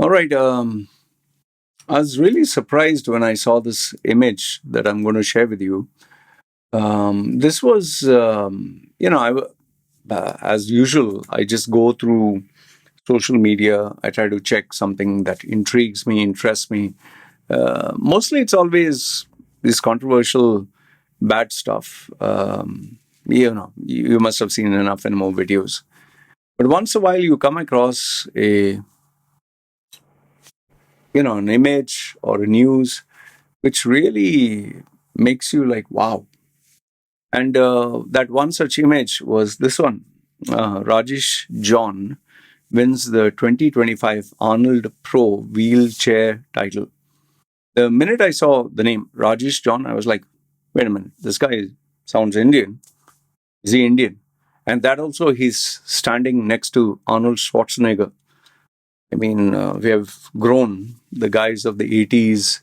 All right. I was really surprised when I saw this image that I'm going to share with you. This was, as usual, I just go through social media. I try to check something that intrigues me, interests me. Mostly it's always this controversial bad stuff. You must have seen enough and more videos. But once in a while, you come across an image or a news which really makes you like, wow. And that one such image was this one. Rajesh John wins the 2025 Arnold Pro Wheelchair title. The minute I saw the name Rajesh John, I was like, wait a minute, this guy sounds Indian. Is he Indian? And that also, he's standing next to Arnold Schwarzenegger. I mean, we have grown, the guys of the 80s,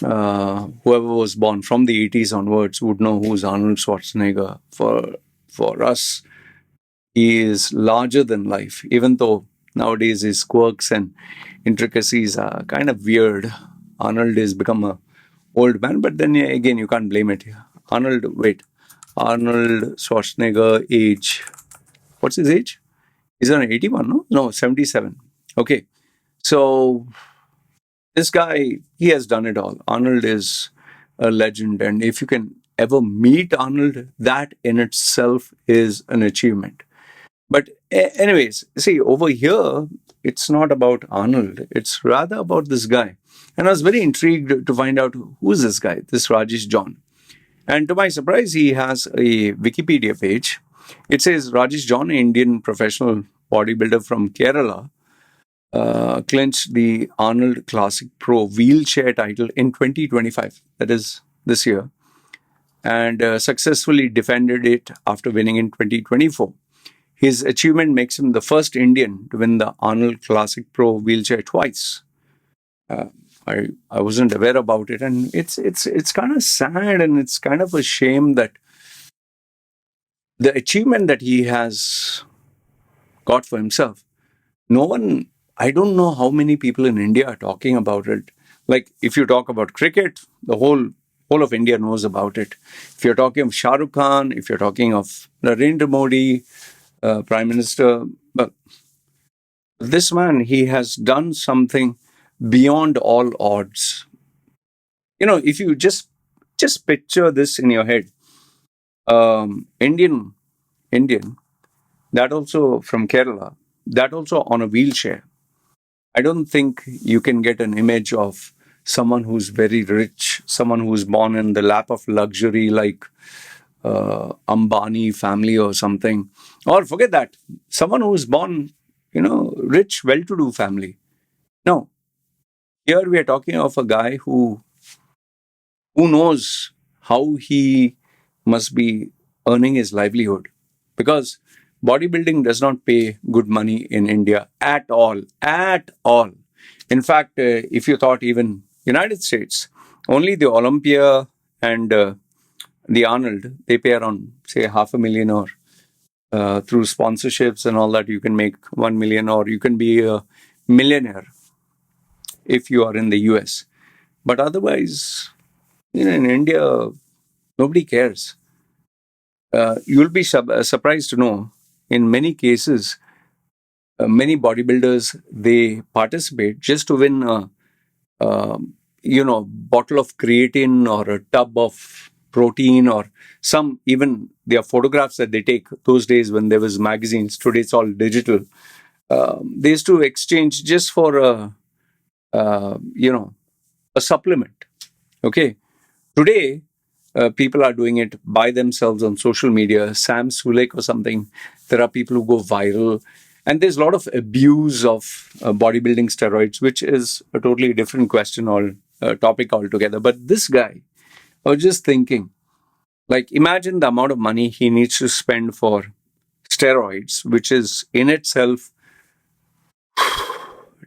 whoever was born from the 80s onwards would know who's Arnold Schwarzenegger. For us, he is larger than life, even though nowadays his quirks and intricacies are kind of weird. Arnold has become a old man, but then again, you can't blame it. Arnold Schwarzenegger age. What's his age? He's on 81, no? No, 77. Okay. So this guy, he has done it all. Arnold is a legend. And if you can ever meet Arnold, that in itself is an achievement. But, anyways, see, over here, it's not about Arnold. It's rather about this guy. And I was very intrigued to find out who's this guy, this Rajesh John. And to my surprise, he has a Wikipedia page. It says Rajesh John, Indian professional bodybuilder from Kerala, clinched the Arnold Classic Pro Wheelchair title in 2025, that is this year, and successfully defended it after winning in 2024. His achievement makes him the first Indian to win the Arnold Classic Pro Wheelchair twice. I wasn't aware about it, and it's kind of sad, and it's kind of a shame that the achievement that he has got for himself, no one, I don't know how many people in India are talking about it. Like if you talk about cricket, the whole of India knows about it. If you're talking of Shah Rukh Khan, if you're talking of Narendra Modi, Prime Minister, but this man, he has done something beyond all odds. If you just picture this in your head, Indian, that also from Kerala, that also on a wheelchair. I don't think you can get an image of someone who's very rich, someone who's born in the lap of luxury, like Ambani family or something. Or forget that, someone who's born, rich, well-to-do family. No, here we are talking of a guy who knows how he must be earning his livelihood, because bodybuilding does not pay good money in India at all. In fact, if you thought even United States, only the Olympia and the Arnold, they pay around say $500,000, or through sponsorships and all that you can make 1 million, or you can be a millionaire if you are in the US. But otherwise, in India, nobody cares. You'll be surprised to know, in many cases, many bodybuilders, they participate just to win bottle of creatine or a tub of protein, or some, even their photographs that they take those days when there was magazines. Today it's all digital. They used to exchange just for a supplement. Okay. Today, people are doing it by themselves on social media. Sam Sulek or something. There are people who go viral. And there's a lot of abuse of bodybuilding steroids, which is a totally different question or topic altogether. But this guy, I was just thinking, like, imagine the amount of money he needs to spend for steroids, which is in itself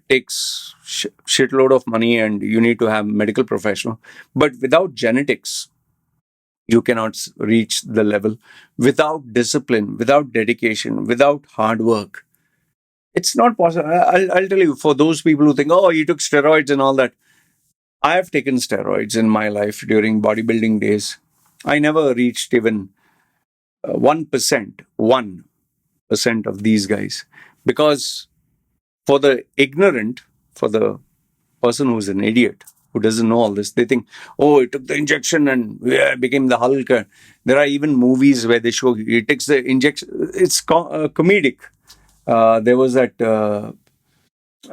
takes shitload of money, and you need to have medical professional. But without genetics, you cannot reach the level. Without discipline, without dedication, without hard work, It's not possible. I'll tell you, for those people who think, oh, you took steroids and all that, I have taken steroids in my life during bodybuilding days. I never reached even 1% of these guys. Because for the ignorant, for the person who's an idiot, who doesn't know all this, they think, oh, he took the injection and yeah, became the Hulk. There are even movies where they show he takes the injection. It's comedic. There was that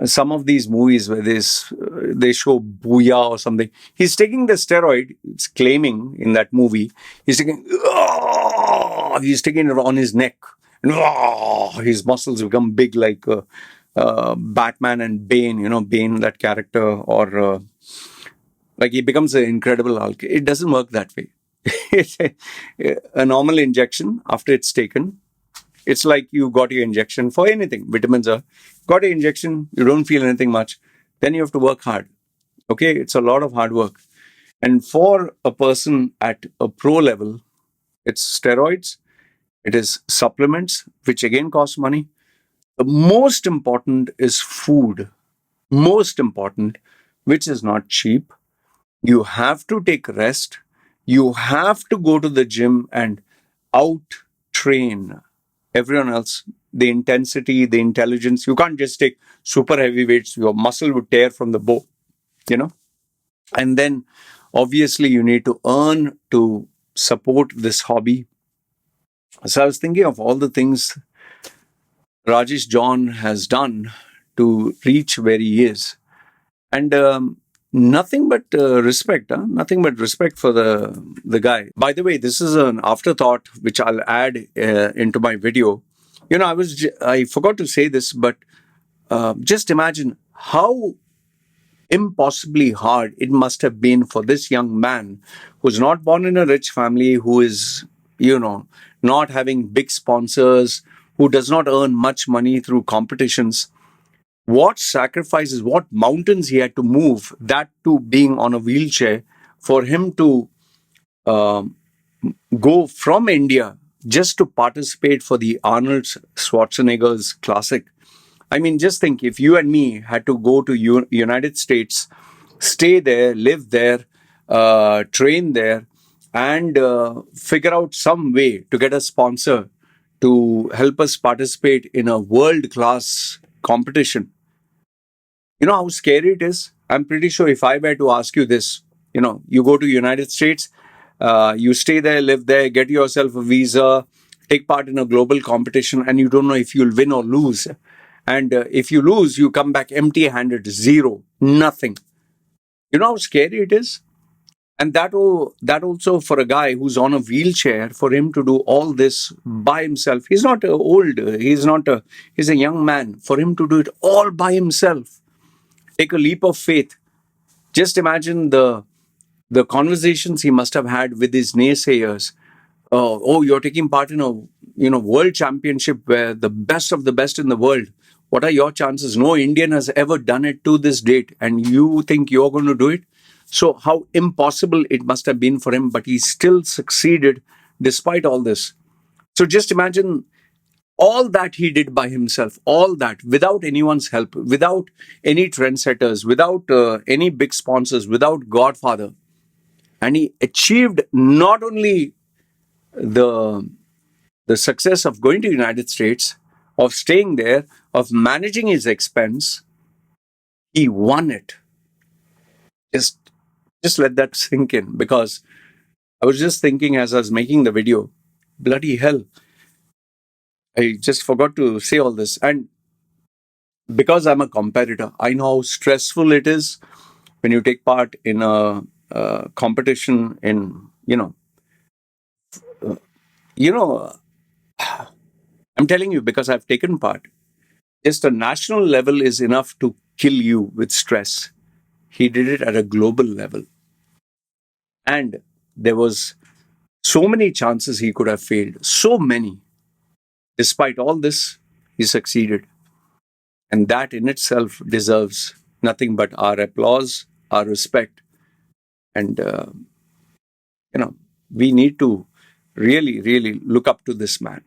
some of these movies where they show Booyah or something. He's taking the steroid. It's claiming in that movie he's taking it on his neck, and his muscles become big like Batman and Bane. You know Bane, that character, or like he becomes an Incredible Hulk. It doesn't work that way. It's a normal injection after it's taken. It's like you got your injection for anything. Vitamins are got your injection, you don't feel anything much. Then you have to work hard. Okay, it's a lot of hard work. And for a person at a pro level, it's steroids, it is supplements, which again cost money. The most important is food. Most important, which is not cheap. You have to take rest. You have to go to the gym and out train everyone else. The intensity, the intelligence. You can't just take super heavy weights. Your muscle would tear from the bone, you know. And then obviously you need to earn to support this hobby. So I was thinking of all the things Rajesh John has done to reach where he is. And nothing but respect, huh? Nothing but respect for the guy. By the way, this is an afterthought which I'll add into my video. You know, I forgot to say this, but just imagine how impossibly hard it must have been for this young man who's not born in a rich family, who is, you know, not having big sponsors, who does not earn much money through competitions. What sacrifices, what mountains he had to move, that to being on a wheelchair, for him to um, go from India just to participate for the Arnold Schwarzenegger's Classic. I mean, just think if you and me had to go to United States, stay there, live there, train there, and figure out some way to get a sponsor to help us participate in a world class competition. You know how scary it is? I'm pretty sure if I were to ask you this, you know, you go to United States, you stay there, live there, get yourself a visa, take part in a global competition, and you don't know if you'll win or lose. And if you lose, you come back empty-handed, zero, nothing. You know how scary it is? And that also for a guy who's on a wheelchair, for him to do all this by himself. He's not old. He's a young man. For him to do it all by himself, take a leap of faith. Just imagine the conversations he must have had with his naysayers. Oh, you're taking part in a world championship where the best of the best in the world. What are your chances? No Indian has ever done it to this date, and you think you're going to do it? So how impossible it must have been for him, but he still succeeded despite all this. So just imagine all that he did by himself, all that without anyone's help, without any trendsetters, without any big sponsors, without Godfather. And he achieved not only the the success of going to United States, of staying there, of managing his expense. He won it. Just just let that sink in, because I was just thinking as I was making the video, bloody hell, I just forgot to say all this. And because I'm a competitor, I know how stressful it is when you take part in a competition in, you know, I'm telling you because I've taken part. Just a national level is enough to kill you with stress. He did it at a global level. And there was so many chances he could have failed. So many. Despite all this, he succeeded. And that in itself deserves nothing but our applause, our respect. And, we need to really, really look up to this man.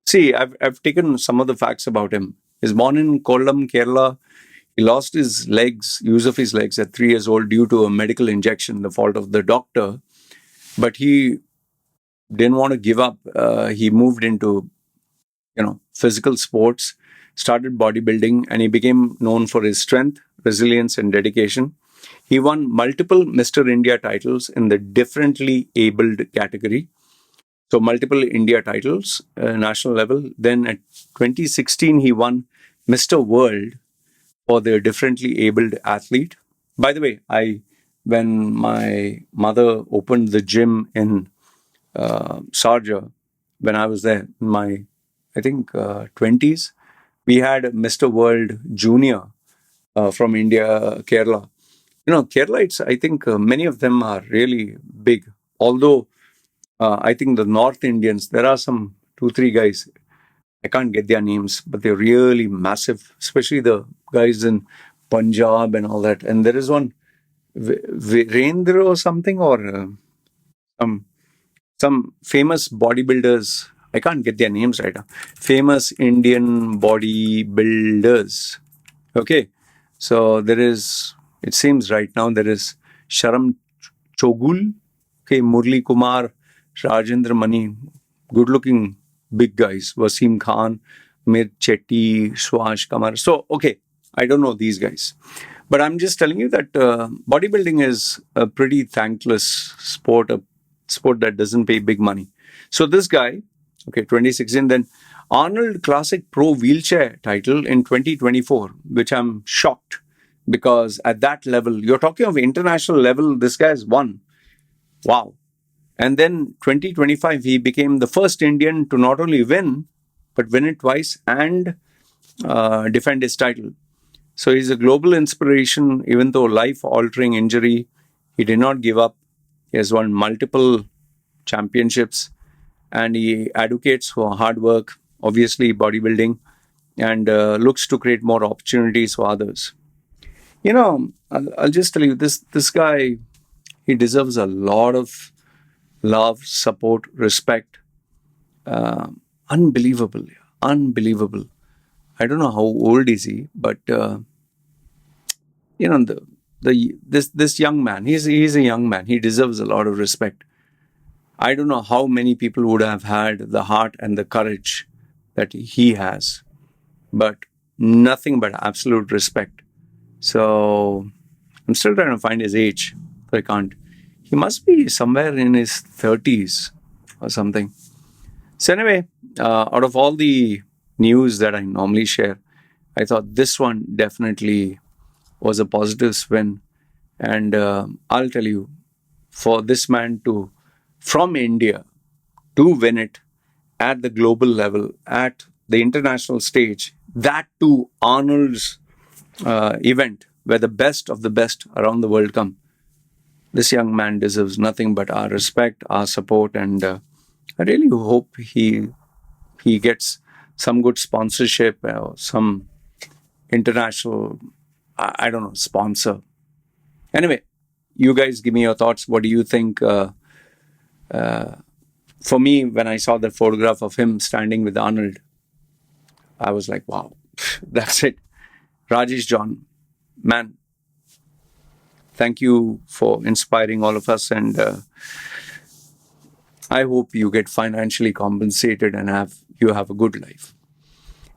See, I've taken some of the facts about him. He's born in Kollam, Kerala. He lost his legs, use of his legs at 3 years old due to a medical injection, the fault of the doctor. But he didn't want to give up. He moved into, physical sports, started bodybuilding, and he became known for his strength, resilience, and dedication. He won multiple Mr. India titles in the differently abled category. So multiple India titles, national level. Then at 2016, he won Mr. World for the differently abled athlete. By the way, when my mother opened the gym in Sharjah, when I was there in my, I think, 20s, we had Mr. World Junior from India, Kerala. Keralites, I think many of them are really big. Although I think the North Indians, there are some 2, 3 guys, I can't get their names, but they're really massive, especially the guys in Punjab and all that. And there is one, Virendra or something, or some famous bodybuilders. I can't get their names right now. Famous Indian bodybuilders. Okay. So there is, it seems right now, there is Sharam Chogul, okay, Murli Kumar, Rajendra Mani, good looking big guys, Wasim Khan, Mir Chetty, Shwash Kamar. So, okay, I don't know these guys. But I'm just telling you that bodybuilding is a pretty thankless sport, a sport that doesn't pay big money. So this guy, okay, 2016, then Arnold Classic Pro Wheelchair title in 2024, which I'm shocked because at that level, you're talking of international level, this guy has won. Wow. And then 2025, he became the first Indian to not only win, but win it twice and defend his title. So he's a global inspiration, even though life-altering injury, he did not give up. He has won multiple championships and he advocates for hard work, obviously bodybuilding, and looks to create more opportunities for others. I'll just tell you, this guy, he deserves a lot of love, support, respect. Unbelievable. Unbelievable. I don't know how old is he, but this young man, he's a young man. He deserves a lot of respect. I don't know how many people would have had the heart and the courage that he has, but nothing but absolute respect. So I'm still trying to find his age. I can't. He must be somewhere in his 30s or something. So anyway, out of all the news that I normally share, I thought this one definitely was a positive spin. And I'll tell you, for this man from India, to win it at the global level, at the international stage, that too Arnold's event, where the best of the best around the world come. This young man deserves nothing but our respect, our support, and I really hope he gets some good sponsorship or some international, I don't know, sponsor. Anyway, you guys give me your thoughts. What do you think? For me, when I saw the photograph of him standing with Arnold, I was like, wow, that's it. Rajesh John, man, thank you for inspiring all of us. And I hope you get financially compensated and you have a good life.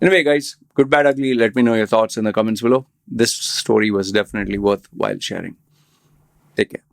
Anyway, guys, good, bad, ugly. Let me know your thoughts in the comments below. This story was definitely worthwhile sharing. Take care.